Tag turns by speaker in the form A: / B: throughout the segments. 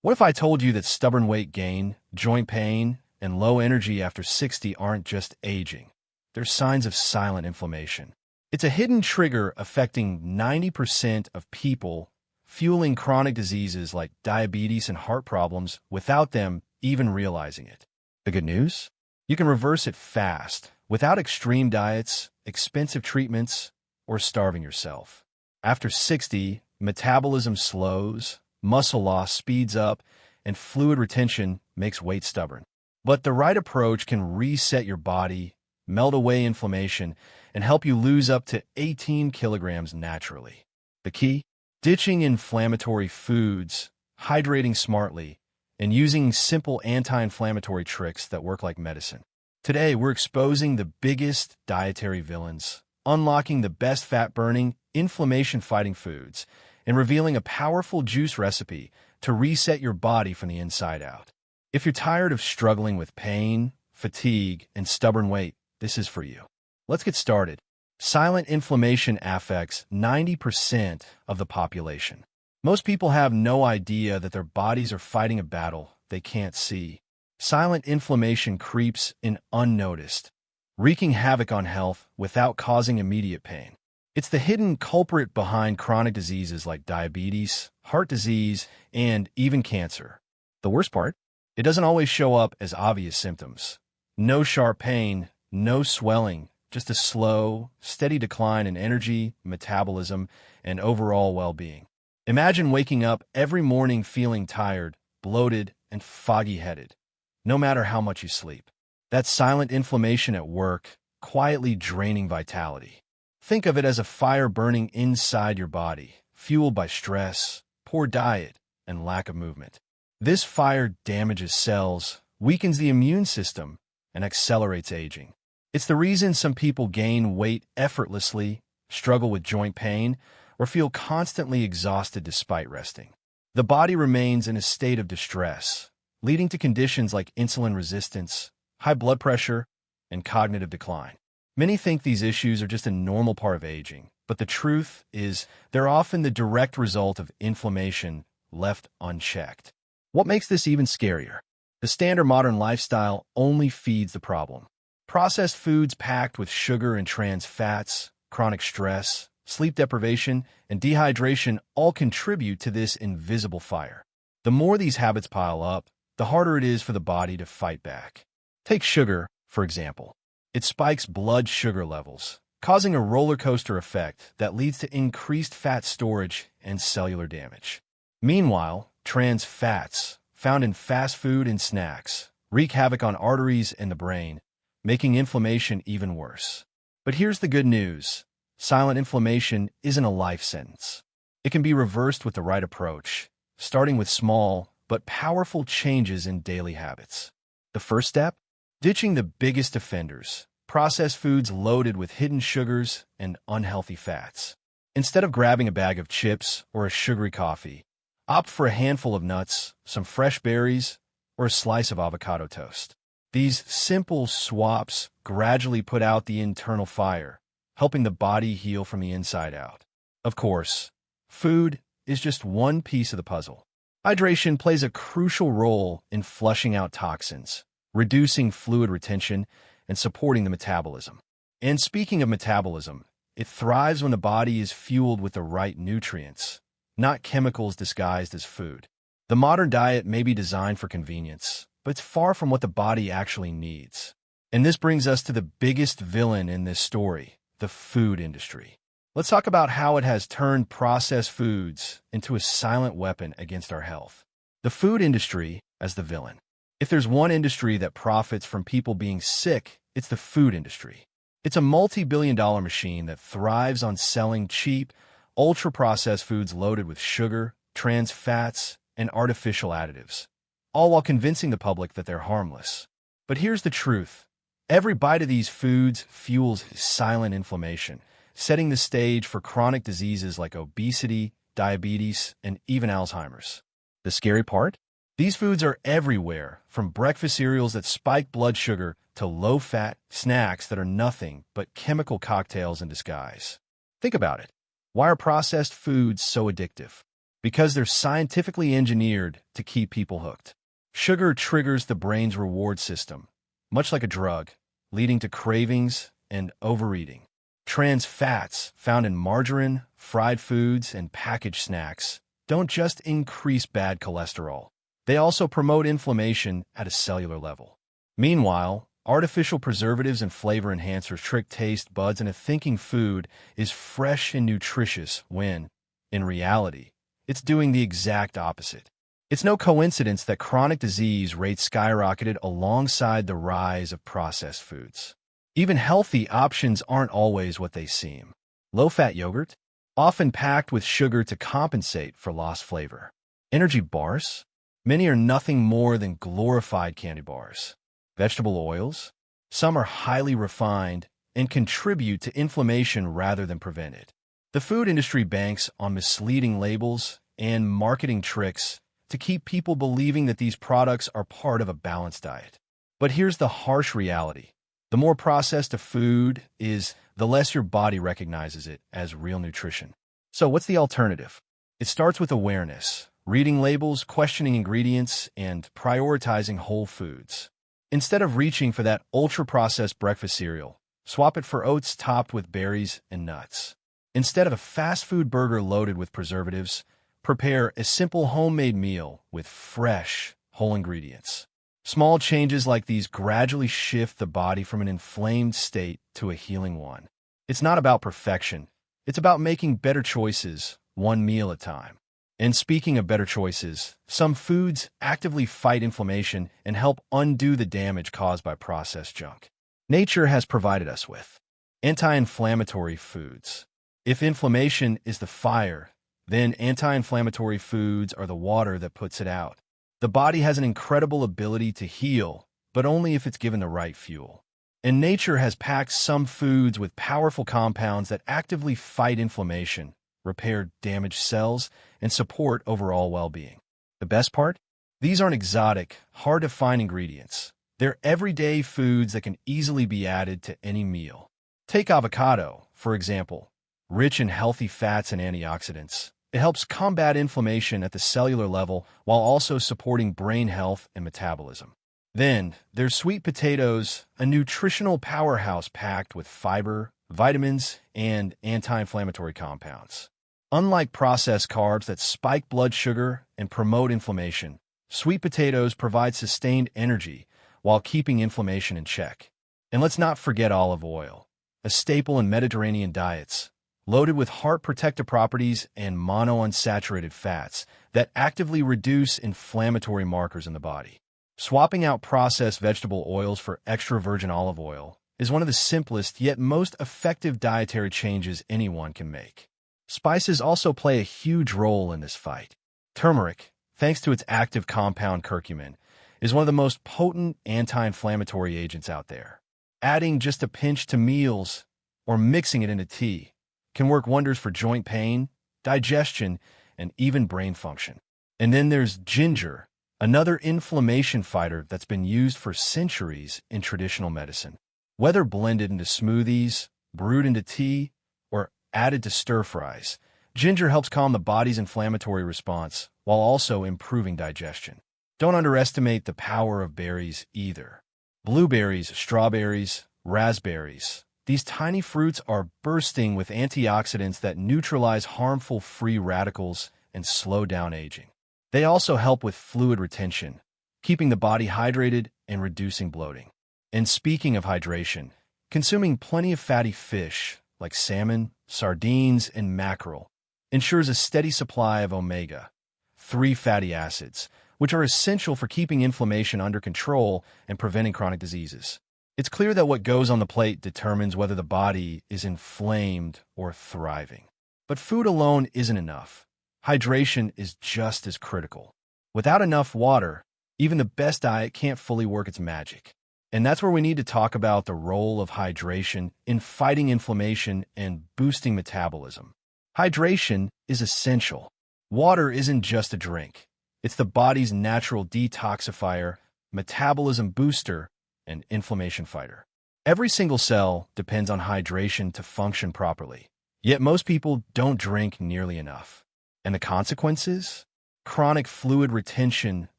A: What if I told you that stubborn weight gain, joint pain, and low energy after 60 aren't just aging? They're signs of silent inflammation. It's a hidden trigger affecting 90% of people, fueling chronic diseases like diabetes and heart problems without them even realizing it. The good news? You can reverse it fast, without extreme diets, expensive treatments, or starving yourself. After 60, metabolism slows, muscle loss speeds up, and fluid retention makes weight stubborn. But the right approach can reset your body, melt away inflammation, and help you lose up to 18 kilograms naturally. The key? Ditching inflammatory foods, hydrating smartly, and using simple anti-inflammatory tricks that work like medicine. Today, we're exposing the biggest dietary villains, unlocking the best fat-burning, inflammation-fighting foods, and revealing a powerful juice recipe to reset your body from the inside out. If you're tired of struggling with pain, fatigue, and stubborn weight, this is for you. Let's get started. Silent inflammation affects 90% of the population. Most people have no idea that their bodies are fighting a battle they can't see. Silent inflammation creeps in unnoticed, wreaking havoc on health without causing immediate pain. It's the hidden culprit behind chronic diseases like diabetes, heart disease, and even cancer. The worst part? It doesn't always show up as obvious symptoms. No sharp pain, no swelling, just a slow, steady decline in energy, metabolism, and overall well-being. Imagine waking up every morning feeling tired, bloated, and foggy-headed, no matter how much you sleep. That's silent inflammation at work, quietly draining vitality. Think of it as a fire burning inside your body, fueled by stress, poor diet, and lack of movement. This fire damages cells, weakens the immune system, and accelerates aging. It's the reason some people gain weight effortlessly, struggle with joint pain, or feel constantly exhausted despite resting. The body remains in a state of distress, leading to conditions like insulin resistance, high blood pressure, and cognitive decline. Many think these issues are just a normal part of aging, but the truth is they're often the direct result of inflammation left unchecked. What makes this even scarier? The standard modern lifestyle only feeds the problem. Processed foods packed with sugar and trans fats, chronic stress, sleep deprivation, and dehydration all contribute to this invisible fire. The more these habits pile up, the harder it is for the body to fight back. Take sugar, for example. It spikes blood sugar levels, causing a roller coaster effect that leads to increased fat storage and cellular damage. Meanwhile, trans fats, found in fast food and snacks, wreak havoc on arteries and the brain, making inflammation even worse. But here's the good news. Silent inflammation isn't a life sentence. It can be reversed with the right approach, starting with small but powerful changes in daily habits. The first step? Ditching the biggest offenders, processed foods loaded with hidden sugars and unhealthy fats. Instead of grabbing a bag of chips or a sugary coffee, opt for a handful of nuts, some fresh berries, or a slice of avocado toast. These simple swaps gradually put out the internal fire, helping the body heal from the inside out. Of course, food is just one piece of the puzzle. Hydration plays a crucial role in flushing out toxins, reducing fluid retention, and supporting the metabolism. And speaking of metabolism, it thrives when the body is fueled with the right nutrients, not chemicals disguised as food. The modern diet may be designed for convenience, but it's far from what the body actually needs. And this brings us to the biggest villain in this story, the food industry. Let's talk about how it has turned processed foods into a silent weapon against our health. The food industry as the villain. If there's one industry that profits from people being sick, it's the food industry. It's a multi-billion-dollar machine that thrives on selling cheap, ultra-processed foods loaded with sugar, trans fats, and artificial additives, all while convincing the public that they're harmless. But here's the truth. Every bite of these foods fuels silent inflammation, setting the stage for chronic diseases like obesity, diabetes, and even Alzheimer's. The scary part? These foods are everywhere, from breakfast cereals that spike blood sugar to low-fat snacks that are nothing but chemical cocktails in disguise. Think about it. Why are processed foods so addictive? because they're scientifically engineered to keep people hooked. Sugar triggers the brain's reward system, much like a drug, leading to cravings and overeating. Trans fats found in margarine, fried foods, and packaged snacks don't just increase bad cholesterol. They also promote inflammation at a cellular level. Meanwhile, artificial preservatives and flavor enhancers trick taste buds into thinking food is fresh and nutritious when, in reality, it's doing the exact opposite. It's no coincidence that chronic disease rates skyrocketed alongside the rise of processed foods. Even healthy options aren't always what they seem. Low-fat yogurt, often packed with sugar to compensate for lost flavor. Energy bars, many are nothing more than glorified candy bars. Vegetable oils, some are highly refined and contribute to inflammation rather than prevent it. The food industry banks on misleading labels and marketing tricks to keep people believing that these products are part of a balanced diet. But here's the harsh reality. The more processed a food is, the less your body recognizes it as real nutrition. So what's the alternative? It starts with awareness, reading labels, questioning ingredients, and prioritizing whole foods. Instead of reaching for that ultra-processed breakfast cereal, swap it for oats topped with berries and nuts. Instead of a fast food burger loaded with preservatives, prepare a simple homemade meal with fresh, whole ingredients. Small changes like these gradually shift the body from an inflamed state to a healing one. It's not about perfection. It's about making better choices, one meal at a time. And speaking of better choices, some foods actively fight inflammation and help undo the damage caused by processed junk. Nature has provided us with anti-inflammatory foods. If inflammation is the fire, then anti-inflammatory foods are the water that puts it out. The body has an incredible ability to heal, but only if it's given the right fuel. And nature has packed some foods with powerful compounds that actively fight inflammation, repair damaged cells, and support overall well-being. The best part? These aren't exotic, hard-to-find ingredients. They're everyday foods that can easily be added to any meal. Take avocado, for example, rich in healthy fats and antioxidants. It helps combat inflammation at the cellular level while also supporting brain health and metabolism. Then, there's sweet potatoes, a nutritional powerhouse packed with fiber, vitamins, and anti-inflammatory compounds. Unlike processed carbs that spike blood sugar and promote inflammation, sweet potatoes provide sustained energy while keeping inflammation in check. And let's not forget olive oil, a staple in Mediterranean diets, loaded with heart-protective properties and monounsaturated fats that actively reduce inflammatory markers in the body. Swapping out processed vegetable oils for extra virgin olive oil is one of the simplest yet most effective dietary changes anyone can make. Spices also play a huge role in this fight. Turmeric, thanks to its active compound curcumin, is one of the most potent anti-inflammatory agents out there. Adding just a pinch to meals or mixing it into tea can work wonders for joint pain, digestion, and even brain function. And then there's ginger, another inflammation fighter that's been used for centuries in traditional medicine. Whether blended into smoothies, brewed into tea, or added to stir-fries, ginger helps calm the body's inflammatory response while also improving digestion. Don't underestimate the power of berries either. Blueberries, strawberries, raspberries. These tiny fruits are bursting with antioxidants that neutralize harmful free radicals and slow down aging. They also help with fluid retention, keeping the body hydrated and reducing bloating. And speaking of hydration, consuming plenty of fatty fish like salmon, sardines, and mackerel ensures a steady supply of omega-3 fatty acids, which are essential for keeping inflammation under control and preventing chronic diseases. It's clear that what goes on the plate determines whether the body is inflamed or thriving. But food alone isn't enough. Hydration is just as critical. Without enough water, even the best diet can't fully work its magic. And that's where we need to talk about the role of hydration in fighting inflammation and boosting metabolism. Hydration is essential. Water isn't just a drink. It's the body's natural detoxifier, metabolism booster, and inflammation fighter. Every single cell depends on hydration to function properly. Yet most people don't drink nearly enough. And the consequences? Chronic fluid retention,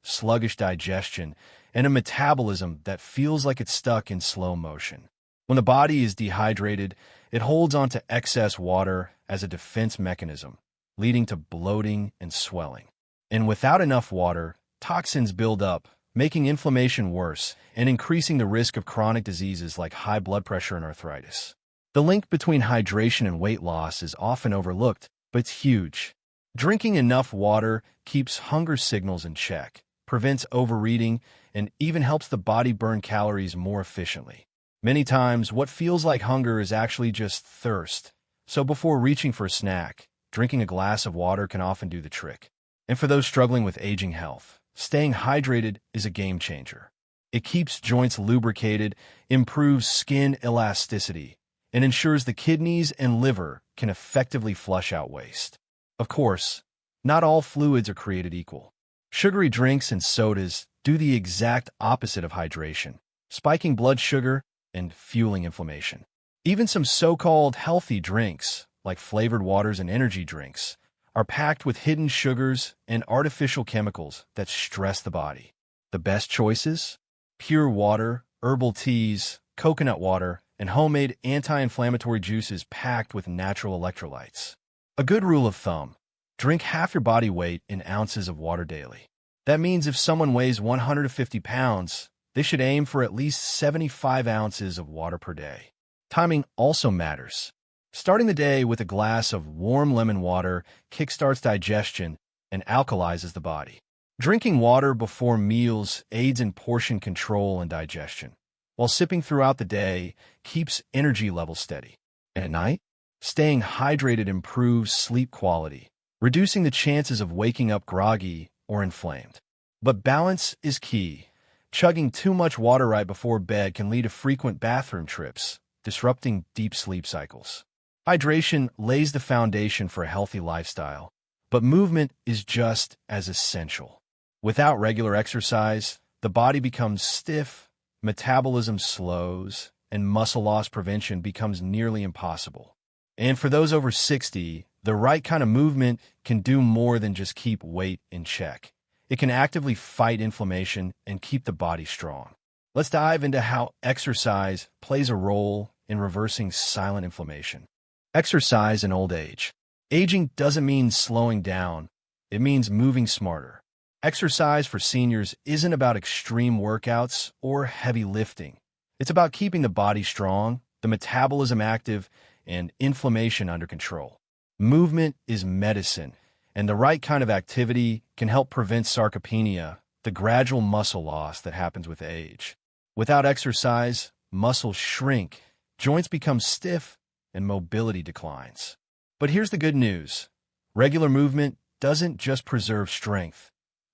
A: sluggish digestion, and a metabolism that feels like it's stuck in slow motion. When the body is dehydrated, it holds onto excess water as a defense mechanism, leading to bloating and swelling. And without enough water, toxins build up, making inflammation worse and increasing the risk of chronic diseases like high blood pressure and arthritis. The link between hydration and weight loss is often overlooked, but it's huge. Drinking enough water keeps hunger signals in check, prevents overeating, and even helps the body burn calories more efficiently. Many times, what feels like hunger is actually just thirst. So before reaching for a snack, drinking a glass of water can often do the trick. And for those struggling with aging health, staying hydrated is a game changer. It keeps joints lubricated, improves skin elasticity, and ensures the kidneys and liver can effectively flush out waste. Of course, not all fluids are created equal. Sugary drinks and sodas do the exact opposite of hydration, spiking blood sugar and fueling inflammation. Even some so-called healthy drinks, like flavored waters and energy drinks, are packed with hidden sugars and artificial chemicals that stress the body. The best choices? Pure water, herbal teas, coconut water, and homemade anti-inflammatory juices packed with natural electrolytes. A good rule of thumb: drink half your body weight in ounces of water daily. That means if someone weighs 150 pounds, they should aim for at least 75 ounces of water per day. Timing also matters. Starting the day with a glass of warm lemon water kickstarts digestion and alkalizes the body. Drinking water before meals aids in portion control and digestion, while sipping throughout the day keeps energy levels steady. And at night, staying hydrated improves sleep quality, reducing the chances of waking up groggy or inflamed. But balance is key. Chugging too much water right before bed can lead to frequent bathroom trips, disrupting deep sleep cycles. Hydration lays the foundation for a healthy lifestyle, but movement is just as essential. Without regular exercise, the body becomes stiff, metabolism slows, and muscle loss prevention becomes nearly impossible. And for those over 60, the right kind of movement can do more than just keep weight in check. It can actively fight inflammation and keep the body strong. Let's dive into how exercise plays a role in reversing silent inflammation. Exercise in old age. Aging doesn't mean slowing down. It means moving smarter. Exercise for seniors isn't about extreme workouts or heavy lifting. It's about keeping the body strong, the metabolism active, and inflammation under control. Movement is medicine, and the right kind of activity can help prevent sarcopenia, the gradual muscle loss that happens with age. Without exercise, muscles shrink, joints become stiff, and mobility declines. But here's the good news. Regular movement doesn't just preserve strength.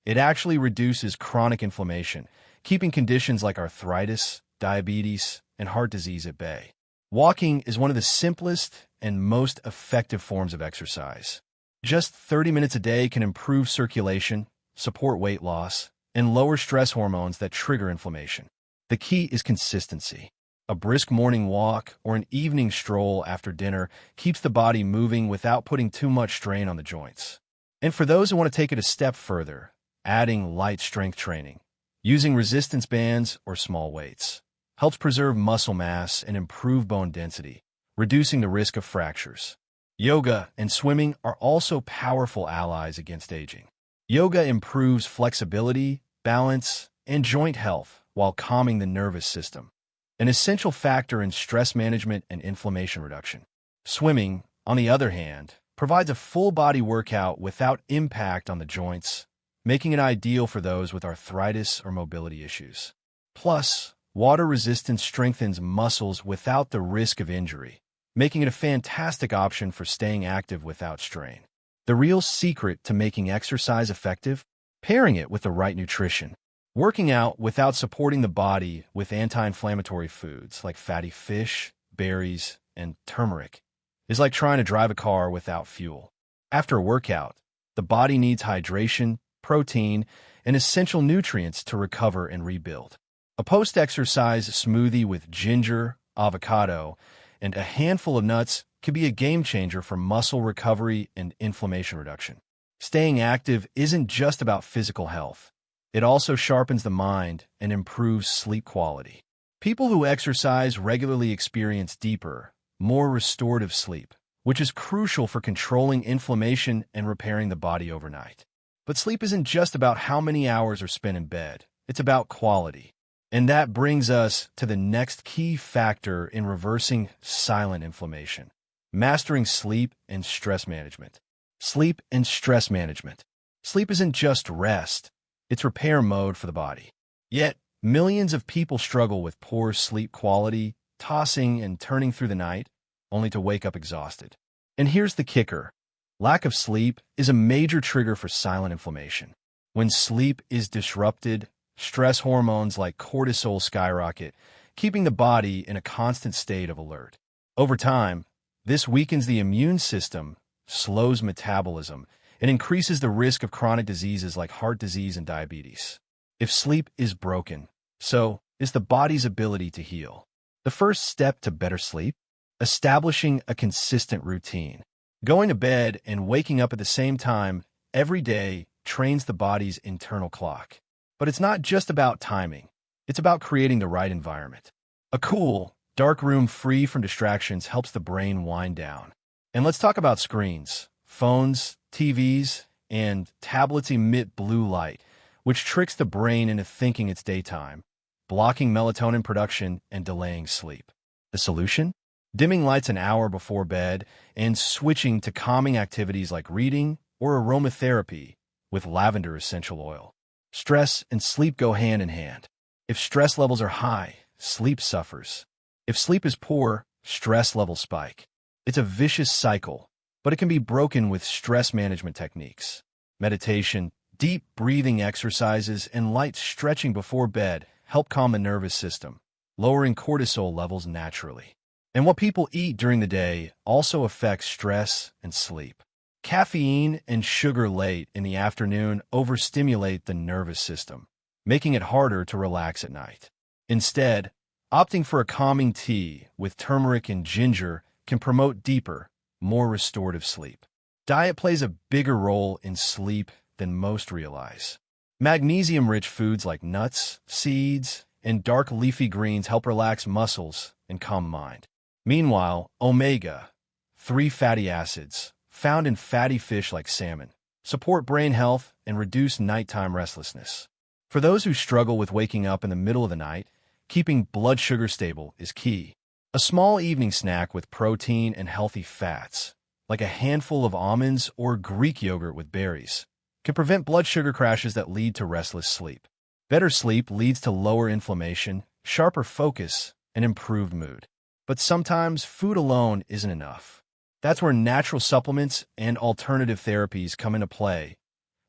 A: It actually reduces chronic inflammation, keeping conditions like arthritis, diabetes, and heart disease at bay. Walking is one of the simplest and most effective forms of exercise. Just 30 minutes a day can improve circulation, support weight loss, and lower stress hormones that trigger inflammation. The key is consistency. A brisk morning walk or an evening stroll after dinner keeps the body moving without putting too much strain on the joints. And for those who want to take it a step further, adding light strength training, using resistance bands or small weights, helps preserve muscle mass and improve bone density, reducing the risk of fractures. Yoga and swimming are also powerful allies against aging. Yoga improves flexibility, balance, and joint health while calming the nervous system, an essential factor in stress management and inflammation reduction. Swimming, on the other hand, provides a full-body workout without impact on the joints, making it ideal for those with arthritis or mobility issues. Plus, water resistance strengthens muscles without the risk of injury, making it a fantastic option for staying active without strain. The real secret to making exercise effective? Pairing it with the right nutrition. Working out without supporting the body with anti-inflammatory foods like fatty fish, berries, and turmeric is like trying to drive a car without fuel. After a workout, the body needs hydration, protein, and essential nutrients to recover and rebuild. A post-exercise smoothie with ginger, avocado, and a handful of nuts can be a game changer for muscle recovery and inflammation reduction. Staying active isn't just about physical health. It also sharpens the mind and improves sleep quality. People who exercise regularly experience deeper, more restorative sleep, which is crucial for controlling inflammation and repairing the body overnight. But sleep isn't just about how many hours are spent in bed. It's about quality. And that brings us to the next key factor in reversing silent inflammation: mastering sleep and stress management. Sleep and stress management. Sleep isn't just rest, it's repair mode for the body. Yet, millions of people struggle with poor sleep quality, tossing and turning through the night, only to wake up exhausted. And here's the kicker: lack of sleep is a major trigger for silent inflammation. When sleep is disrupted, stress hormones like cortisol skyrocket, keeping the body in a constant state of alert. Over time, this weakens the immune system, slows metabolism, and increases the risk of chronic diseases like heart disease and diabetes. If sleep is broken, so is the body's ability to heal. The first step to better sleep? Establishing a consistent routine. Going to bed and waking up at the same time every day trains the body's internal clock. But it's not just about timing. It's about creating the right environment. A cool, dark room free from distractions helps the brain wind down. And let's talk about screens. Phones, TVs, and tablets emit blue light, which tricks the brain into thinking it's daytime, blocking melatonin production and delaying sleep. The solution? Dimming lights an hour before bed and switching to calming activities like reading or aromatherapy with lavender essential oil. Stress and sleep go hand in hand. If stress levels are high, sleep suffers. If sleep is poor, stress levels spike. It's a vicious cycle, but it can be broken with stress management techniques. Meditation, deep breathing exercises, and light stretching before bed help calm the nervous system, lowering cortisol levels naturally. And what people eat during the day also affects stress and sleep. Caffeine and sugar late in the afternoon overstimulate the nervous system, making it harder to relax at night. Instead, opting for a calming tea with turmeric and ginger can promote deeper, more restorative sleep. Diet plays a bigger role in sleep than most realize. Magnesium-rich foods like nuts, seeds, and dark leafy greens help relax muscles and calm mind. Meanwhile, omega-3 fatty acids, found in fatty fish like salmon, support brain health and reduce nighttime restlessness. For those who struggle with waking up in the middle of the night, keeping blood sugar stable is key. A small evening snack with protein and healthy fats, like a handful of almonds or Greek yogurt with berries, can prevent blood sugar crashes that lead to restless sleep. Better sleep leads to lower inflammation, sharper focus, and improved mood. But sometimes food alone isn't enough. That's where natural supplements and alternative therapies come into play,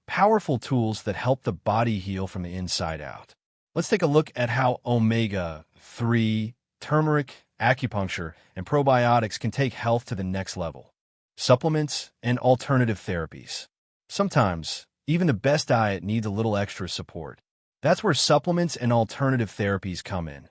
A: powerful tools that help the body heal from the inside out. Let's take a look at how omega-3, turmeric, acupuncture, and probiotics can take health to the next level. Supplements and alternative therapies. Sometimes, even the best diet needs a little extra support. That's where supplements and alternative therapies come in.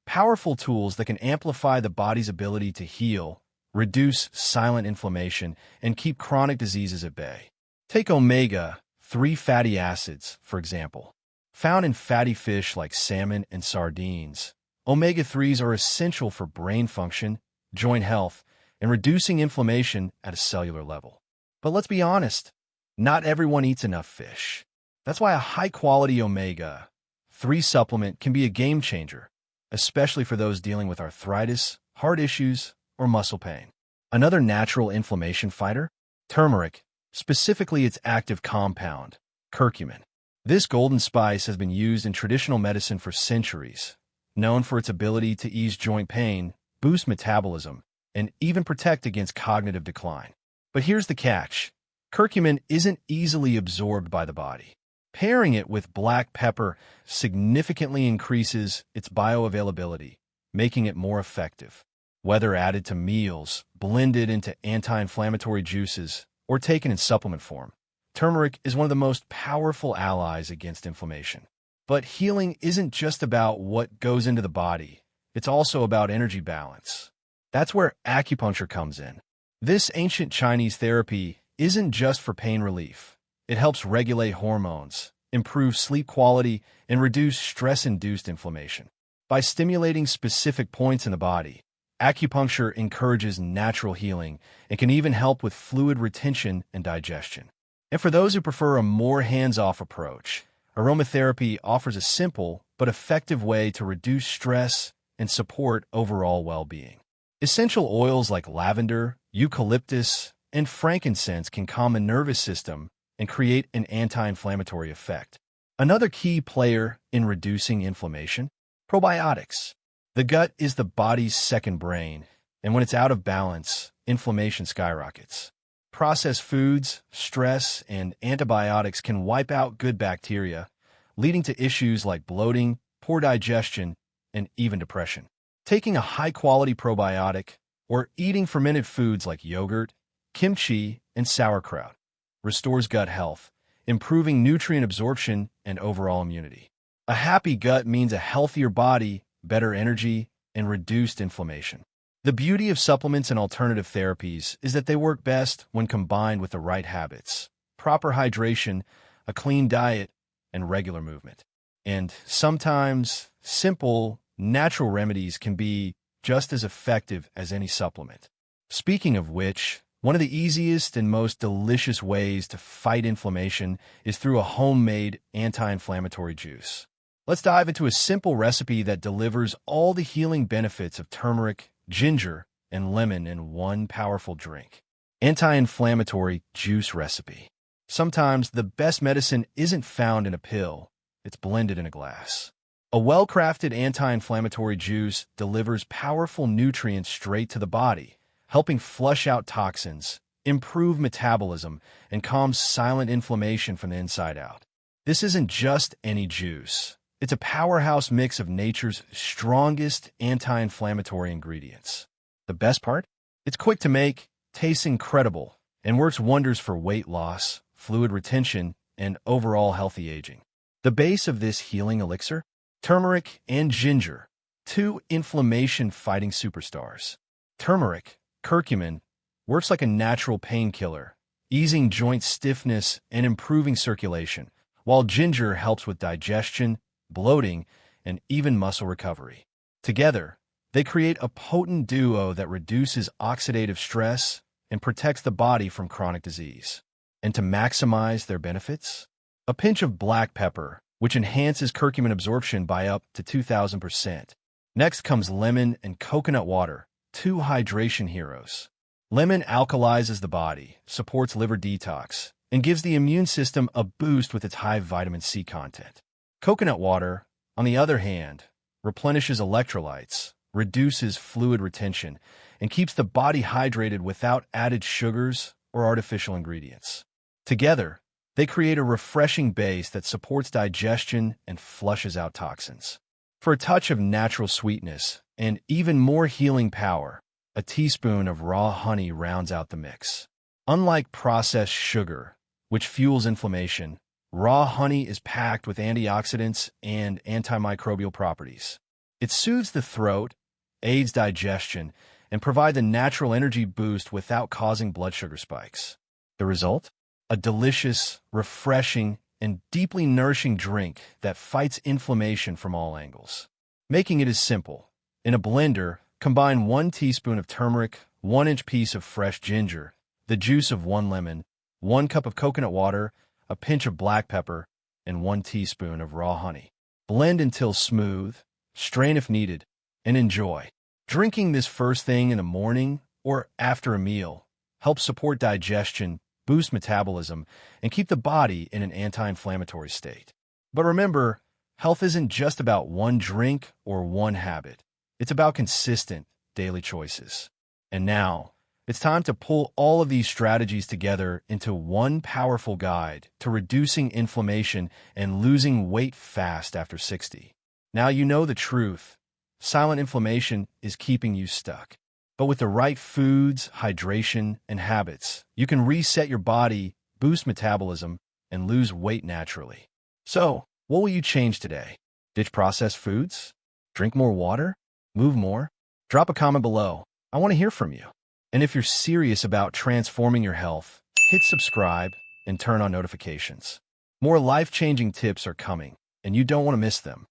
A: Powerful tools that can amplify the body's ability to heal, reduce silent inflammation, and keep chronic diseases at bay. Take omega-3 fatty acids, for example. Found in fatty fish like salmon and sardines, omega-3s are essential for brain function, joint health, and reducing inflammation at a cellular level. But let's be honest, not everyone eats enough fish. That's why a high-quality omega-3 supplement can be a game changer, especially for those dealing with arthritis, heart issues, or muscle pain. Another natural inflammation fighter? Turmeric, specifically its active compound, curcumin. This golden spice has been used in traditional medicine for centuries, known for its ability to ease joint pain, boost metabolism, and even protect against cognitive decline. But here's the catch. Curcumin isn't easily absorbed by the body. Pairing it with black pepper significantly increases its bioavailability, making it more effective. Whether added to meals, blended into anti-inflammatory juices, or taken in supplement form, turmeric is one of the most powerful allies against inflammation. But healing isn't just about what goes into the body. It's also about energy balance. That's where acupuncture comes in. This ancient Chinese therapy isn't just for pain relief. It helps regulate hormones, improve sleep quality, and reduce stress-induced inflammation. By stimulating specific points in the body, acupuncture encourages natural healing and can even help with fluid retention and digestion. And for those who prefer a more hands-off approach, aromatherapy offers a simple but effective way to reduce stress and support overall well-being. Essential oils like lavender, eucalyptus, and frankincense can calm the nervous system and create an anti-inflammatory effect. Another key player in reducing inflammation: probiotics. The gut is the body's second brain, and when it's out of balance, inflammation skyrockets. Processed foods, stress, and antibiotics can wipe out good bacteria, leading to issues like bloating, poor digestion, and even depression. Taking a high-quality probiotic or eating fermented foods like yogurt, kimchi, and sauerkraut restores gut health, improving nutrient absorption and overall immunity. A happy gut means a healthier body, better energy, and reduced inflammation. The beauty of supplements and alternative therapies is that they work best when combined with the right habits: proper hydration, a clean diet, and regular movement. And sometimes, simple, natural remedies can be just as effective as any supplement. Speaking of which, one of the easiest and most delicious ways to fight inflammation is through a homemade anti-inflammatory juice. Let's dive into a simple recipe that delivers all the healing benefits of turmeric, ginger, and lemon in one powerful drink. Anti-inflammatory juice recipe. Sometimes the best medicine isn't found in a pill, it's blended in a glass. A well-crafted anti-inflammatory juice delivers powerful nutrients straight to the body, helping flush out toxins, improve metabolism, and calm silent inflammation from the inside out. This isn't just any juice. It's a powerhouse mix of nature's strongest anti-inflammatory ingredients. The best part? It's quick to make, tastes incredible, and works wonders for weight loss, fluid retention, and overall healthy aging. The base of this healing elixir? Turmeric and ginger, two inflammation-fighting superstars. Turmeric, curcumin, works like a natural painkiller, easing joint stiffness and improving circulation, while ginger helps with digestion, bloating, and even muscle recovery. Together, they create a potent duo that reduces oxidative stress and protects the body from chronic disease. And to maximize their benefits, a pinch of black pepper, which enhances curcumin absorption by up to 2,000%. Next comes lemon and coconut water, two hydration heroes. Lemon alkalizes the body, supports liver detox, and gives the immune system a boost with its high vitamin C content. Coconut water, on the other hand, replenishes electrolytes, reduces fluid retention, and keeps the body hydrated without added sugars or artificial ingredients. Together, they create a refreshing base that supports digestion and flushes out toxins. For a touch of natural sweetness and even more healing power, a teaspoon of raw honey rounds out the mix. Unlike processed sugar, which fuels inflammation, raw honey is packed with antioxidants and antimicrobial properties. It soothes the throat, aids digestion, and provides a natural energy boost without causing blood sugar spikes. The result? A delicious, refreshing, and deeply nourishing drink that fights inflammation from all angles. Making it is simple. In a blender, combine 1 teaspoon of turmeric, 1-inch piece of fresh ginger, the juice of 1 lemon, 1 cup of coconut water, a pinch of black pepper, and 1 teaspoon of raw honey. Blend until smooth, strain if needed, and enjoy. Drinking this first thing in the morning or after a meal helps support digestion, boost metabolism, and keep the body in an anti-inflammatory state. But remember, health isn't just about one drink or one habit. It's about consistent, daily choices. And now, it's time to pull all of these strategies together into one powerful guide to reducing inflammation and losing weight fast after 60. Now you know the truth. Silent inflammation is keeping you stuck. But with the right foods, hydration, and habits, you can reset your body, boost metabolism, and lose weight naturally. So, what will you change today? Ditch processed foods? Drink more water? Move more? Drop a comment below. I want to hear from you. And if you're serious about transforming your health, hit subscribe and turn on notifications. More life-changing tips are coming, and you don't want to miss them.